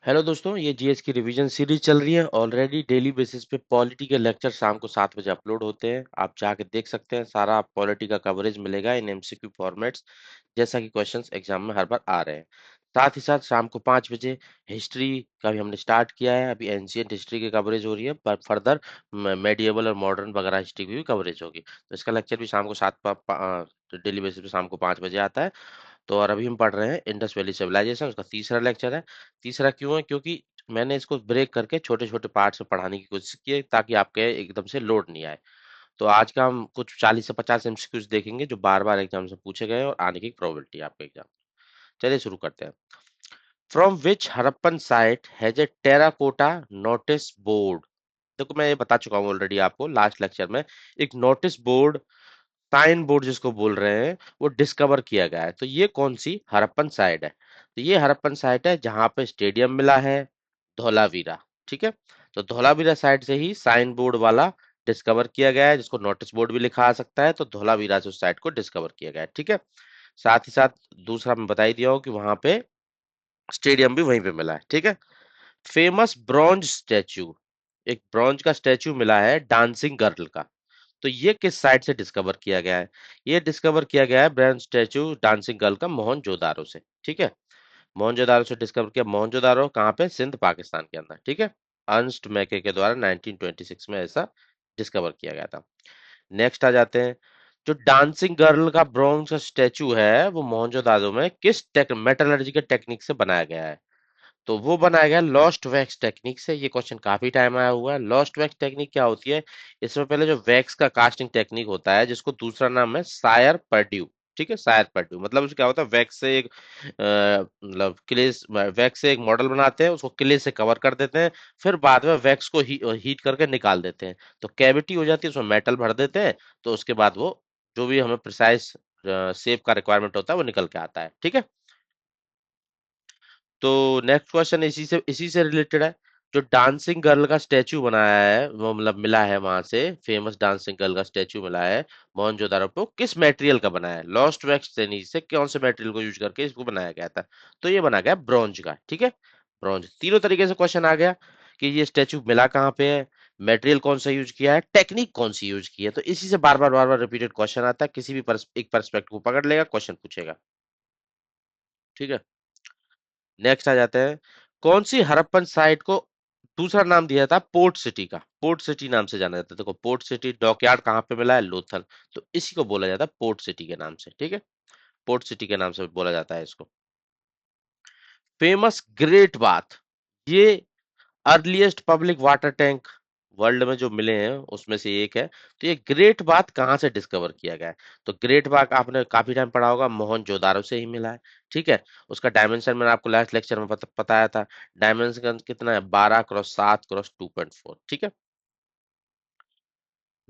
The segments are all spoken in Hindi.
हेलो दोस्तों, ये जीएस की रिवीजन सीरीज चल रही है। ऑलरेडी डेली बेसिस पे पॉलिटी के लेक्चर शाम को 7 बजे अपलोड होते हैं। आप जाके देख सकते हैं। सारा पॉलिटी का कवरेज मिलेगा इन एमसीक्यू फॉर्मेट्स, जैसा कि क्वेश्चंस एग्जाम में हर बार आ रहे हैं। साथ ही साथ शाम को 5 बजे हिस्ट्री का भी हमने स्टार्ट किया है। अभी एंशियंट हिस्ट्री की कवरेज हो रही है, पर फर्दर मेडिएवल और मॉडर्न वगैरह हिस्ट्री की भी कवरेज होगी। तो इसका लेक्चर भी शाम को डेली बेसिस पे शाम को 5 बजे आता है। तो और अभी हम पढ़ रहे हैं इंडस वैली सिविलाइजेशन, उसका तीसरा लेक्चर है। तीसरा क्यों है? क्योंकि मैंने इसको ब्रेक करके छोटे छोटे पार्ट्स में पढ़ाने की कोशिश की है, ताकि आपके एकदम से लोड नहीं आए। तो आज का हम कुछ 40 से 50 एमसीक्यूज देखेंगे, जो बार बार एग्जाम से पूछे गए और आने की प्रोबेबिलिटी है आपके एग्जाम। चलिए शुरू करते हैं। From which Harappan site has a terracotta notice board. देखो, मैं ये बता चुका हूँ ऑलरेडी आपको लास्ट लेक्चर में। एक नोटिस बोर्ड, साइन बोर्ड जिसको बोल रहे हैं, वो डिस्कवर किया गया है। तो ये कौन सी हड़प्पन साइट है? तो ये हड़प्पन साइट है जहां पे स्टेडियम मिला है, धौलावीरा। ठीक है। तो धौलावीरा साइट से ही साइन बोर्ड वाला डिस्कवर किया गया है, जिसको नोटिस बोर्ड भी लिखा आ सकता है। तो धौलावीरा से उस साइट को डिस्कवर किया गया है। ठीक है। साथ ही साथ दूसरा मैं बता ही दिया हूं कि वहां पे स्टेडियम भी वहीं पे मिला है। ठीक है। फेमस ब्रॉन्ज स्टैचू, एक ब्रॉन्ज का स्टैचू मिला है डांसिंग गर्ल का। तो ये किस साइट से डिस्कवर किया गया है? ये डिस्कवर किया गया है ब्रॉन्ज स्टैचू डांसिंग गर्ल का मोहनजोदारो से। ठीक है। मोहनजोदारो से डिस्कवर किया। मोहनजोदारो कहाँ पे? सिंध, पाकिस्तान के अंदर। ठीक है। अर्नस्ट मैके के द्वारा 1926 में ऐसा डिस्कवर किया गया था। नेक्स्ट आ जाते हैं। जो डांसिंग गर्ल का ब्रॉन्ज का स्टैचू है, वो मोहनजोदारो में किस मेटलर्जी के टेक्निक से बनाया गया है? तो वो बनाया गया लॉस्ट वैक्स टेक्निक से। ये क्वेश्चन काफी टाइम आया हुआ है। लॉस्ट वैक्स टेक्निक क्या होती है? इसमें पहले जो वैक्स का कास्टिंग टेक्निक होता है, जिसको दूसरा नाम है सायर पर्ड्यू। ठीक है। सायर पर्ड्यू मतलब उसको क्या होता है, वैक्स से एक मतलब क्ले, वैक्स से एक मॉडल बनाते हैं, उसको क्ले से कवर कर देते हैं। फिर बाद में वैक्स को हीट करके निकाल देते हैं। तो कैविटी हो जाती है, उसमें मेटल भर देते हैं। तो उसके बाद वो जो भी हमें प्रिसाइज शेप का रिक्वायरमेंट होता है, वो निकल के आता है। ठीक है। तो नेक्स्ट क्वेश्चन इसी से रिलेटेड है। जो डांसिंग गर्ल का स्टैचू बनाया है, वो मतलब मिला है वहां से, फेमस डांसिंग गर्ल का स्टैचू मिला है मोहनजोदारो पे, वो किस मटेरियल का बना है? लॉस्ट वैक्स से नहीं, से कौन से मटेरियल को यूज करके इसको बनाया गया था? तो ये बना गया ब्रॉन्ज का। ठीक है। ब्रॉन्ज। तीनों तरीके से क्वेश्चन आ गया कि ये स्टैचू मिला कहाँ पे है, मटेरियल कौन सा यूज किया है, टेक्निक कौन सी यूज की है। तो इसी से बार बार रिपीटेड क्वेश्चन आता है। किसी भी एक पर्सपेक्टिव को पकड़ लेगा, क्वेश्चन पूछेगा। ठीक है। नेक्स्ट आ जाते हैं। कौन सी हड़प्पन साइट को दूसरा नाम दिया था पोर्ट सिटी का? पोर्ट सिटी नाम से जाना जाता है। देखो, पोर्ट सिटी डॉकयार्ड कहाँ पे मिला है? लोथल। तो इसी को बोला जाता है पोर्ट सिटी के नाम से। ठीक है। पोर्ट सिटी के नाम से बोला जाता है इसको। फेमस ग्रेट बाथ, ये earliest public water tank world में जो मिले हैं उसमें से एक है। तो ये ग्रेट बाथ कहाँ से डिस्कवर किया गया है? तो ग्रेट बाथ आपने काफी टाइम पढ़ा होगा, मोहनजोदारो से ही मिला है। ठीक है। उसका डायमेंशन मैंने आपको लास्ट लेक्चर में बताया था। डायमेंशन कितना है? 12x7x2.4। ठीक है।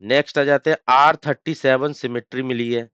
नेक्स्ट आ जाते हैं। R37 सिमेट्री मिली है,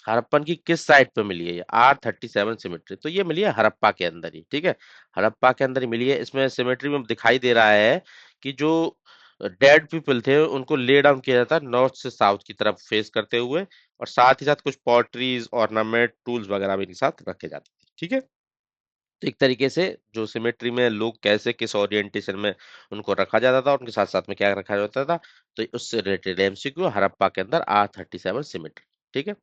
हड़प्पन की किस साइट पे मिली है? ये R37 सिमेट्री तो ये मिली है हड़प्पा के अंदर ही। ठीक है। हड़प्पा के अंदर ही मिली है। इसमें सिमेट्री में दिखाई दे रहा है कि जो डेड पीपल थे, उनको ले डाउन किया जाता है नॉर्थ से साउथ की तरफ फेस करते हुए। और साथ ही साथ कुछ पॉटरीज, ऑर्नामेंट, टूल्स वगैरह भी इनके साथ रखे जाते थे। ठीक है। तो एक तरीके से जो सिमेट्री में लोग कैसे किस ओरिएंटेशन में उनको रखा जाता था, उनके साथ साथ में क्या रखा जाता था, तो उससे रिलेटेड एमसीक्यू हड़प्पा के अंदर R37 सिमेट्री। ठीक है।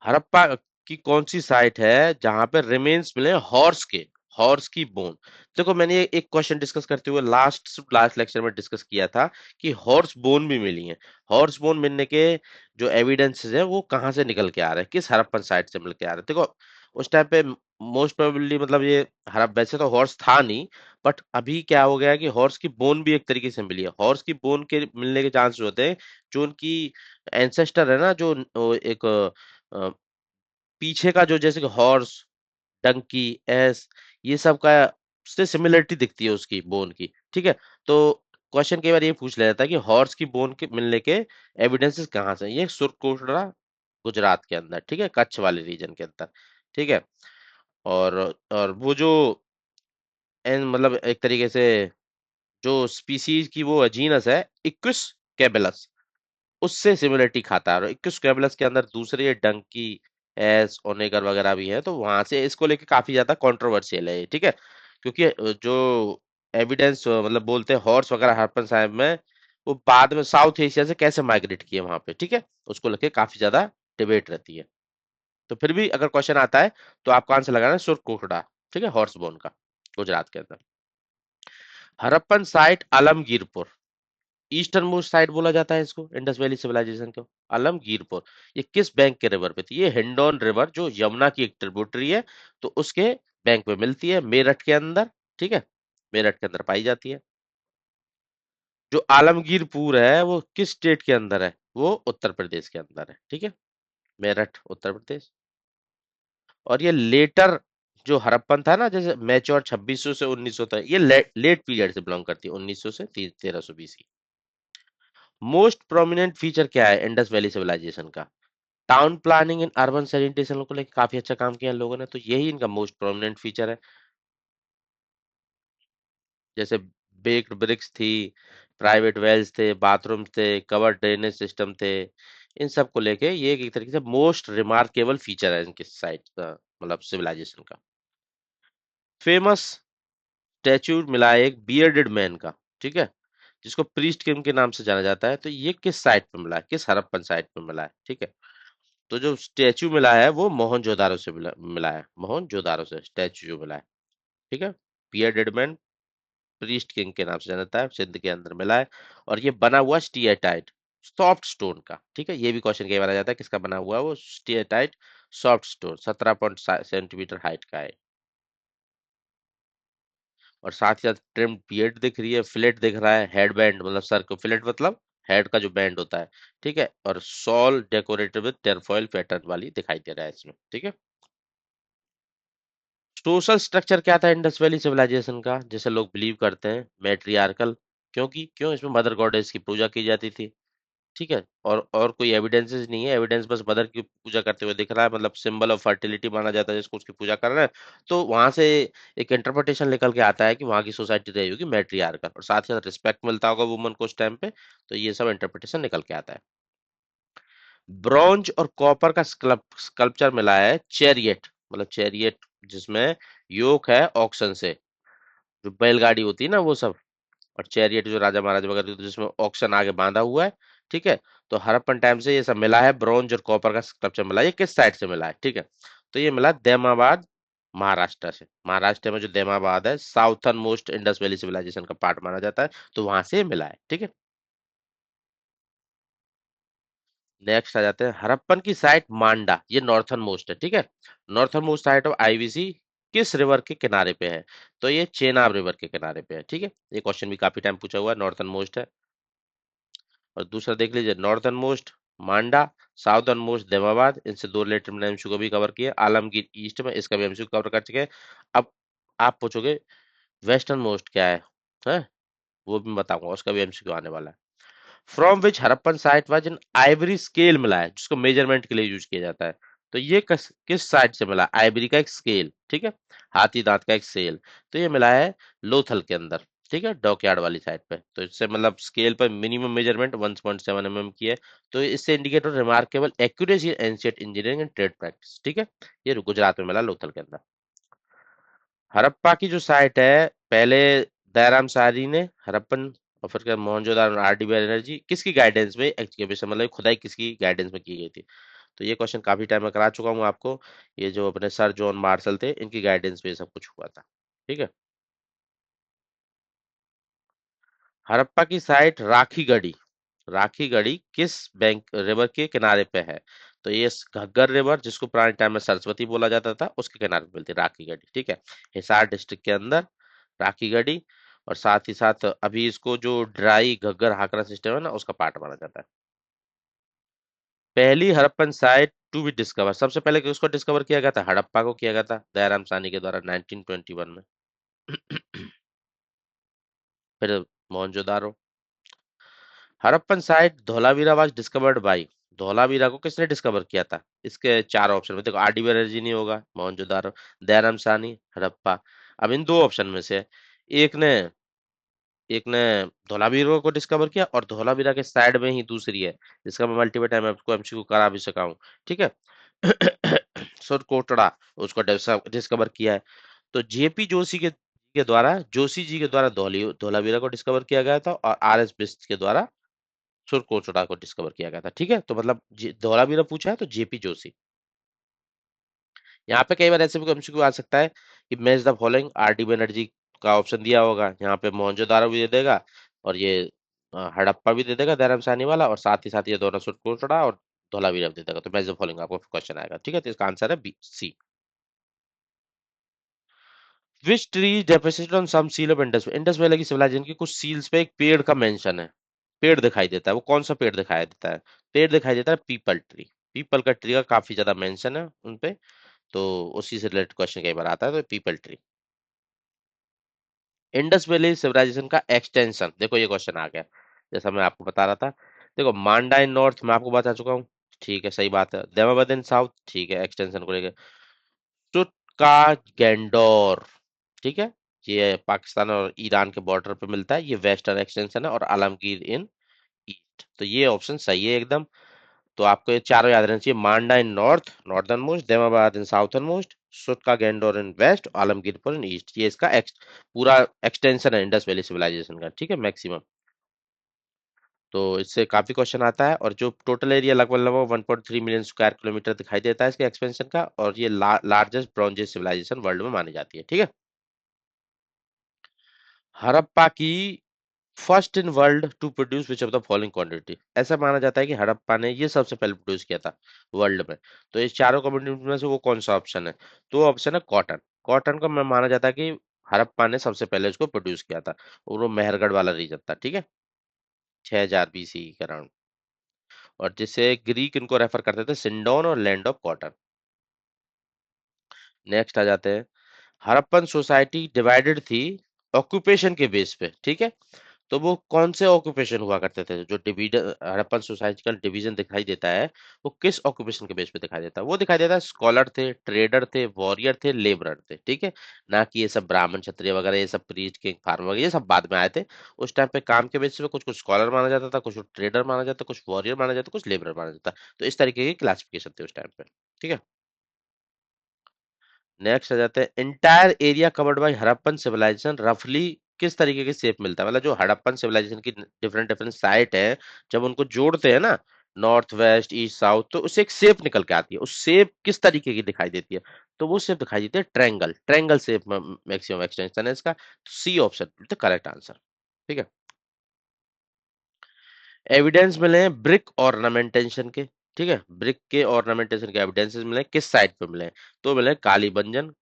हड़प्पा की कौन सी साइट है जहां पे रिमेन्स मिले हॉर्स के, हॉर्स की बोन? देखो, मैंने एक क्वेश्चन डिस्कस करते हुए लास्ट लेक्चर में डिस्कस किया था कि हॉर्स बोन भी मिली है। हॉर्स बोन मिलने के जो एविडेंसेस है, वो कहाँ से निकल के आ रहे हैं, किस हड़प्पन साइट से मिल के आ रहे हैं? देखो, उस टाइम पे मोस्ट प्रोबेबली मतलब ये हड़प वैसे तो हॉर्स था नहीं, बट अभी क्या हो गया है कि हॉर्स की बोन भी एक तरीके से मिली है। हॉर्स की बोन के मिलने के चांस होते हैं, जो उनकी एंसेस्टर है ना, जो एक पीछे का जो, जैसे कि हॉर्स, डंकी, एस, ये सब का से सिमिलरिटी दिखती है उसकी बोन की। ठीक है। तो क्वेश्चन कई बार ये पूछ लिया जाता है कि हॉर्स की बोन के मिलने के एविडेंसेस कहाँ से हैं? ये सुरकोटड़ा, गुजरात के अंदर। ठीक है। कच्छ वाले रीजन के अंदर। ठीक है। और और वो जो मतलब एक तरीके से जो स्पीसीज की वो जीनस है, इक्विस कैबेलस, उससे सिमिलरिटी खाता है। और इक्विस कैबेलस के अंदर दूसरे डंकी, एस, ओनेगर वगैरह भी है। तो वहां से इसको लेके काफी ज्यादा कंट्रोवर्शियल है ये। ठीक है। क्योंकि जो एविडेंस मतलब बोलते हैं हॉर्स वगैरह हड़प्पन साहब में, वो बाद में साउथ एशिया से कैसे माइग्रेट किए वहां पे, ठीक है, उसको लेके काफी ज्यादा डिबेट रहती है। तो फिर भी अगर क्वेश्चन आता है तो आपको आंसर लगाना है सुरकोटड़ा, ठीक है, हॉर्स बोन का, गुजरात के अंदर। Harappan site Alamgirpur, eastern most site बोला जाता है इसको, इंडस वैली सिविलाइजेशन को। आलमगीरपुर, ये किस बैंक के रिवर पे थी? ये हिंडौन रिवर जो यमुना की एक ट्रिब्यूटरी है, तो उसके बैंक पे मिलती है, मेरठ के अंदर, ठीक है, मेरठ के अंदर पाई जाती है। जो आलमगीरपुर है वो किस स्टेट के अंदर है? वो उत्तर प्रदेश के अंदर है, ठीक है, मेरठ उत्तर प्रदेश। और ये लेटर जो हड़प्पन था ना, जैसे मैच्योर 2600 से 1900 तक, ये लेट पीरियड से बिलोंग करती है, 1900 से 1300 बीसी। मोस्ट प्रोमिनेंट फीचर क्या है इंडस वैली सिविलाइजेशन का? Town planning in urban sanitation को लेकर काफी अच्छा काम किया इन लोगों ने, तो यही इनका मोस्ट प्रोमिनेंट फीचर है। जैसे बेक्ड ब्रिक्स थी, प्राइवेट वेल्स थे, बाथरूम थे, कवर ड्रेनेज सिस्टम थे, इन सब को लेके ये एक तरीके से मोस्ट रिमार्केबल फीचर है इनके साइट का, मतलब सिविलाइजेशन का। फेमस स्टैच्यू मिला है एक बियर्डेड मैन का, ठीक है, जिसको प्रीस्ट किंग के नाम से जाना जाता है, तो ये किस साइट पे मिला है, किस हड़प्पन साइट पे मिला है, ठीक है। तो जो स्टैच्यू मिला है वो मोहनजोदारो से मिला है, मोहनजोदारो से स्टैच्यू जो मिला है, ठीक है, बियर्डेड मैन प्रीस्ट किंग के नाम से जाना जाता है, सिंध के अंदर मिला है। और ये बना हुआ स्टीएटाइट सॉफ्ट स्टोन का, ठीक है, ये भी क्वेश्चन कई बार आ जाता है किसका बना हुआ है, वो steatite soft stone 17 centimetre height का है। और साथ ही साथ ट्रिम्ड बियर्ड दिख रही है, फिलेट दिख रहा है, हेड बैंड मतलब सर को फिलेट मतलब हेड का जो बैंड होता है, ठीक है, और सॉल डेकोरेटेड विद टेरफॉइल पैटर्न वाली दिखाई दे रहा है इसमें, ठीक है। सोशल स्ट्रक्चर क्या था इंडस वैली सिविलाइजेशन का, जैसे लोग बिलीव करते हैं मैट्रियार्कल, क्योंकि क्यों इसमें मदर गॉडेस की पूजा की जाती थी, ठीक है। और कोई एविडेंसेस नहीं है, एविडेंस बस मदर की पूजा करते हुए दिख रहा है, मतलब सिंबल ऑफ फर्टिलिटी माना जाता है जिसको, उसकी पूजा कर रहे हैं। तो वहां से एक इंटरप्रिटेशन निकल के आता है कि वहां की सोसाइटी रही होगी मैट्रियार्कल, और साथ ही साथ रिस्पेक्ट मिलता होगा वुमन को उस टाइम पे, तो ये सब इंटरप्रिटेशन निकल के आता है। ब्रॉन्ज और कॉपर का स्कल्पचर मिला है चैरियट, मतलब चैरियट जिसमें योक है ऑक्सन से, जो बैलगाड़ी होती है ना वो सब, और चैरियट जो राजा महाराजा वगैरह थे, जिसमें ऑक्शन आगे बांधा हुआ है, ठीक है। तो हड़प्पन टाइम से ये सब मिला है, ब्रॉन्ज और कॉपर का स्कल्पचर मिला है। ये किस साइड से मिला है, ठीक है, तो ये मिला दैमाबाद, महाराष्ट्र से। महाराष्ट्र में जो दैमाबाद है southernmost Indus valley civilisation का पार्ट माना जाता है, तो वहां से ये मिला है, ठीक है। नेक्स्ट आ जाते हैं हड़प्पन की साइट मांडा, ये नॉर्थर्न मोस्ट है, ठीक है, northern most site of IVC किस रिवर के किनारे पे है? तो ये चेनाब रिवर के किनारे पे है, ठीक है, ये क्वेश्चन भी काफी टाइम पूछा हुआ है, नॉर्थर्न मोस्ट है। और दूसरा देख लीजिए, नॉर्थर्न मोस्ट मांडा, साउदर्न मोस्ट देमाबाद, इनसे दो रिलेटेड मैंने एमसीक्यू को भी कवर किया, आलमगीर ईस्ट में इसका भी एमसीक्यू कवर कर चुके हैं। अब आप पूछोगे वेस्टर्न मोस्ट क्या है? वो भी मैं बताऊंगा, उसका भी एमसीक्यू आने वाला है। From which Harappan site was an Ivory scale मिला है, जिसको मेजरमेंट के लिए यूज किया जाता है, तो ये किस साइट से मिला? आइवरी का एक स्केल, ठीक है, हाथी दांत का एक सेल, तो ये मिला है लोथल के अंदर, ठीक है, डॉकयार्ड वाली साइड पे। तो इससे मतलब स्केल पर मिनिमम मेजरमेंट 1.7 mm की है, तो इससे इंडिकेट हो remarkable accuracy ancient engineering and trade practice, ठीक है। ये गुजरात में मिला लोथल के अंदर। हड़प्पा की जो साइट है, पहले दयाराम साहनी ने हड़प्पन, और फिर क्या मोहनजोदाड़ो और आरडी बनर्जी किसकी गाइडेंस में एक्सकेवेशन मतलब खुदाई किसकी गाइडेंस में की गई थी? तो ये क्वेश्चन काफी टाइम में करा चुका हूँ आपको, ये जो अपने सर जॉन मार्शल थे इनकी गाइडेंस पे ये सब कुछ हुआ था, ठीक है। हड़प्पा की साइट राखीगढ़ी, राखीगढ़ी किस बैंक रिवर के किनारे पे है? तो ये घग्गर रिवर, जिसको पुराने टाइम में सरस्वती बोला जाता था, उसके किनारे पे मिलती है राखीगढ़ी, ठीक है, हिसार डिस्ट्रिक्ट के अंदर राखीगढ़ी। और साथ ही साथ अभी इसको जो ड्राई घग्गर हाकरा सिस्टम है ना, उसका पार्ट माना जाता है। पहली Harappan site to be discover, सबसे पहले किसको डिस्कवर किया गया था? हड़प्पा को किया गया था दयाराम साहनी के द्वारा 1921 में। फिर Mohenjodaro. Harappan site Dholavira was discovered by, Dholavira को किसने डिस्कवर किया था? इसके चार ऑप्शन में देखो, आरडी बनर्जी नहीं होगा, मोहनजोदारो, दयाराम साहनी, हड़प्पा। अब इन दो ऑप्शन में से एक ने एक ने धोलावीरा को डिस्कवर किया, और धोलावीरा के साइड में ही दूसरी है, जिसका मैं मल्टीपल टाइम आपको एमसीक्यू करा भी सका हूँ, ठीक है। सुरकोटड़ा, उसको डिस्कवर किया है। तो जेपी जोशी के के द्वारा जोशी जी के द्वारा धोलावीरा को डिस्कवर किया गया था और आर एस बिस्ट के द्वारा सुरकोचुड़ा को डिस्कवर किया गया था। ठीक है, तो मतलब धोलावीरा पूछा है तो जेपी जोशी। यहाँ पे कई बार ऐसे भी एमसीक्यू आ सकता है कि match the following, RD Banerjee का ऑप्शन दिया होगा, यहाँ पे मोहनजोदारो भी दे देगा और ये हड़प्पा भी दे देगा दयाराम साहनी वाला, और साथ ही साथ ये दोनों सुरकोटड़ा और धोलावीरा भी दे देगा, तो मैच द फॉलोइंग आपको क्वेश्चन आएगा। ठीक है, तो इसका आंसर है B C. Which tree deposited on some seal of Indus, Indus valley की सिविलाइजेशन की कुछ सील्स पे एक पेड़ का मेंशन है, पेड़ दिखाई देता है, वो कौन सा पेड़ दिखाई देता है? पेड़ दिखाई देता है पीपल ट्री, पीपल का ट्री का काफी ज्यादा मेंशन है उनपे, तो उसी से रिलेटेड क्वेश्चन कई बार आता है, तो peepal tree. Indus valley civilisation का एक्सटेंशन, देखो ये क्वेश्चन आ गया, जैसा मैं आपको बता रहा था। देखो मांडा इन नॉर्थ मैं आपको बता चुका हूँ, ठीक है सही बात है। देमाबाद इन साउथ, ठीक है एक्सटेंशन को लेकर। का गैंडोर, ठीक है, ये पाकिस्तान और ईरान के बॉर्डर पे मिलता है, ये वेस्टर्न एक्सटेंशन है, और आलमगीर इन ईस्ट, तो ये ऑप्शन सही है एकदम। तो आपको ये चारों याद रहना चाहिए, Manda in north, northern most, Daimabad in southern most, Sutkagen Dor in west, Alamgirpur in east, ये इसका पूरा एक्सटेंशन है इंडस वैली सिविलाइजेशन का। ठीक है, मैक्सिमम। तो इससे काफी क्वेश्चन आता है, और जो टोटल एरिया लगभग लगभग 1.3 मिलियन स्क्वायर किलोमीटर दिखाई देता है इसके एक्सपेंशन का, और ये लार्जेस्ट ब्रॉन्जेस सिविलाइजेशन वर्ल्ड में मानी जाती है। ठीक है, हड़प्पा की first in world to produce which of the following quantity, ऐसा माना जाता है कि हड़प्पा ने ये सबसे पहले प्रोड्यूस किया था वर्ल्ड में, तो इस चारों कम्युनिटी में से वो कौन सा ऑप्शन है? तो ऑप्शन है कॉटन, कॉटन को मैं माना जाता है कि हड़प्पा ने सबसे पहले उसको प्रोड्यूस किया था, और वो मेहरगढ़ वाला रीजन था। ठीक है, 6000 बीसी के अराउंड, और जिसे ग्रीक इनको रेफर करते थे सिंडोन और लैंड ऑफ कॉटन। नेक्स्ट आ जाते हैं, हड़प्पन सोसाइटी डिवाइडेड थी ऑक्यूपेशन के बेस पे। ठीक है, तो वो कौन से ऑक्यूपेशन हुआ करते थे? जो डिवीजन हड़प्पन सोसाइटी का डिवीजन दिखाई देता है, वो किस ऑक्यूपेशन के बेस पे दिखाई देता है? वो दिखाई देता है स्कॉलर थे, ट्रेडर थे, वॉरियर थे, लेबरर थे। ठीक है, ना कि ये सब ब्राह्मण क्षत्रिय वगैरह, ये सब प्रीस्ट किंग फार्मर ये सब बाद में आए थे। उस टाइम पे काम के बेसिस पे कुछ कुछ स्कॉलर माना जाता था, कुछ ट्रेडर माना जाता, कुछ वॉरियर माना जाता, कुछ लेबरर माना जाता, तो इस तरीके की क्लासिफिकेशन थी उस टाइम पे। ठीक है, नेक्स्ट आ जाते हैं, entire area covered by Harappan civilisation रफली किस तरीके की शेप मिलता है? मतलब जो हड़प्पन सिविलाइजेशन की डिफरेंट डिफरेंट साइट है, जब उनको जोड़ते हैं ना, नॉर्थ वेस्ट ईस्ट साउथ, तो उससे एक शेप निकल के आती है, उस शेप किस तरीके की दिखाई देती है? तो वो शेप दिखाई देती है ट्रायंगल, ट्रायंगल शेप में मैक्सिमम एक्सटेंशन है इसका, C option the correct answer. ठीक है, एविडेंस मिले हैं ब्रिक ऑर्नामेंटेशन के। ठीक है, ब्रिक के ऑर्नामेंटेशन के एविडेंसेस मिले हैं, किस साइट पे मिले हैं? तो मिले हैं कालीबंजन,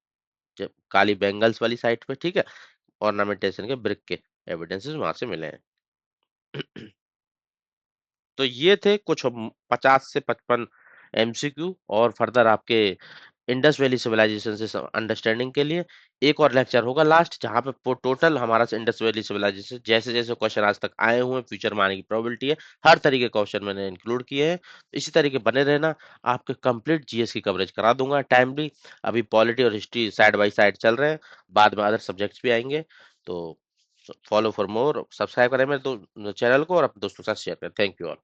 काली बेंगल्स वाली साइट पे। ठीक है, ऑर्नामेंटेशन के ब्रिक के एविडेंसेस वहां से मिले हैं। तो ये थे कुछ 50 से 55 एमसीक्यू, और फर्दर आपके इंडस वैली सिविलाइजेशन से अंडरस्टैंडिंग के लिए एक और लेक्चर होगा लास्ट, जहां पे टोटल हमारा इंडस वैली सिविलाइजेशन जैसे जैसे क्वेश्चन आज तक आए हुए हैं, फ्यूचर में आने की प्रोबेबिलिटी है, हर तरीके के क्वेश्चन मैंने इंक्लूड किए हैं। इसी तरीके बने रहना, आपके कंप्लीट जीएस की कवरेज करा दूंगा टाइमली। अभी पॉलिटी और हिस्ट्री साइड बाय साइड चल रहे हैं, बाद में अदर सब्जेक्ट्स भी आएंगे, तो फॉलो फॉर मोर, सब्सक्राइब करें मेरे चैनल को और अपने दोस्तों के साथ शेयर करें। Thank you all.